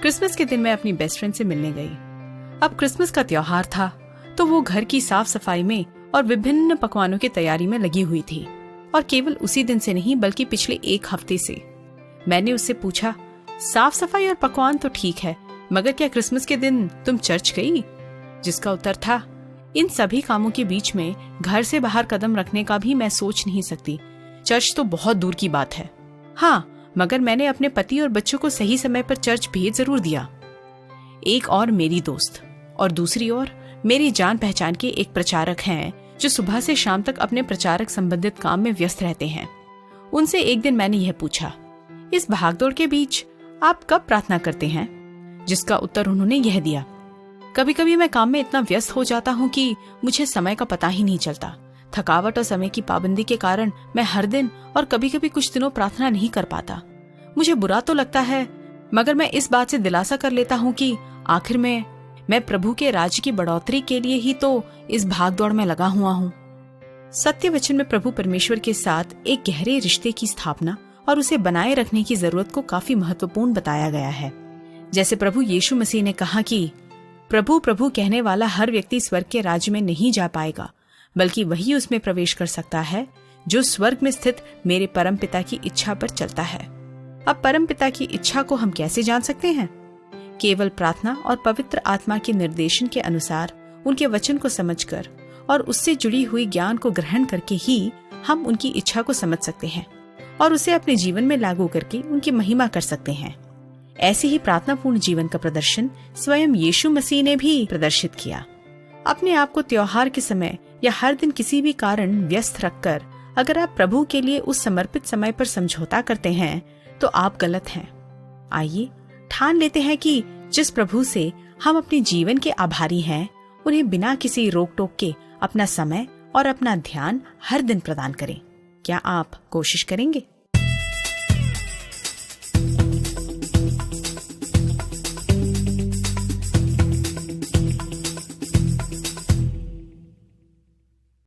Christmas के दिन मैं अपनी बेस्ट फ्रेंड से मिलने गई। अब क्रिसमस का त्योहार था तो वो घर की साफ सफाई में और विभिन्न पकवानों की तैयारी में लगी हुई थी, और केवल उसी दिन से नहीं बल्कि पिछले 1 हफ्ते से। मैंने उससे पूछा, साफ सफाई और पकवान तो ठीक है, मगर क्या क्रिसमस के दिन तुम चर्च गई? जिसका उत्तर था, इन सभी कामों के बीच में घर से बाहर कदम रखने का भी मैं सोच नहीं सकती। चर्च तो बहुत दूर की बात है। हाँ, मगर मैंने अपने पति और बच्चों को सही समय पर चर्च भेज जरूर दिया। एक और मेरी दोस्त और दूसरी ओर मेरी जान पहचान के एक प्रचारक हैं जो सुबह से शाम तक अपने प्रचारक संबंधित काम में व्यस्त रहते हैं। उनसे एक दिन मैंने यह पूछा, इस भागदौड़ के बीच आप कब प्रार्थना करते हैं? जिसका उत्तर उन्होंने यह दिया, कभी कभी मैं काम में इतना व्यस्त हो जाता हूँ कि मुझे समय का पता ही नहीं चलता। थकावट और समय की पाबंदी के कारण मैं हर दिन और कभी कभी कुछ दिनों प्रार्थना नहीं कर पाता। मुझे बुरा तो लगता है, मगर मैं इस बात से दिलासा कर लेता हूँ कि आखिर में मैं प्रभु के राज्य की बढ़ोतरी के लिए ही तो इस भागदौड़ में लगा हुआ हूँ। सत्य वचन में प्रभु परमेश्वर के साथ एक गहरे रिश्ते की स्थापना और उसे बनाए रखने की जरूरत को काफी महत्वपूर्ण बताया गया है। जैसे प्रभु यीशु मसीह ने कहा कि प्रभु प्रभु कहने वाला हर व्यक्ति स्वर्ग के राज्य में नहीं जा पाएगा, बल्कि वही उसमें प्रवेश कर सकता है जो स्वर्ग में स्थित मेरे परम पिता की इच्छा पर चलता है। अब परम पिता की इच्छा को हम कैसे जान सकते हैं? केवल प्रार्थना और पवित्र आत्मा के निर्देशन के अनुसार उनके वचन को समझकर और उससे जुड़ी हुई ज्ञान को ग्रहण करके ही हम उनकी इच्छा को समझ सकते हैं और उसे अपने जीवन में लागू करके उनकी महिमा कर सकते हैं। ऐसे ही प्रार्थनापूर्ण जीवन का प्रदर्शन स्वयं यीशु मसीह ने भी प्रदर्शित किया। अपने आप को त्योहार के समय या हर दिन किसी भी कारण व्यस्त रखकर अगर आप प्रभु के लिए उस समर्पित समय पर समझौता करते हैं तो आप गलत हैं। आइए ठान लेते हैं कि जिस प्रभु से हम अपने जीवन के आभारी हैं, उन्हें बिना किसी रोक टोक के अपना समय और अपना ध्यान हर दिन प्रदान करें। क्या आप कोशिश करेंगे?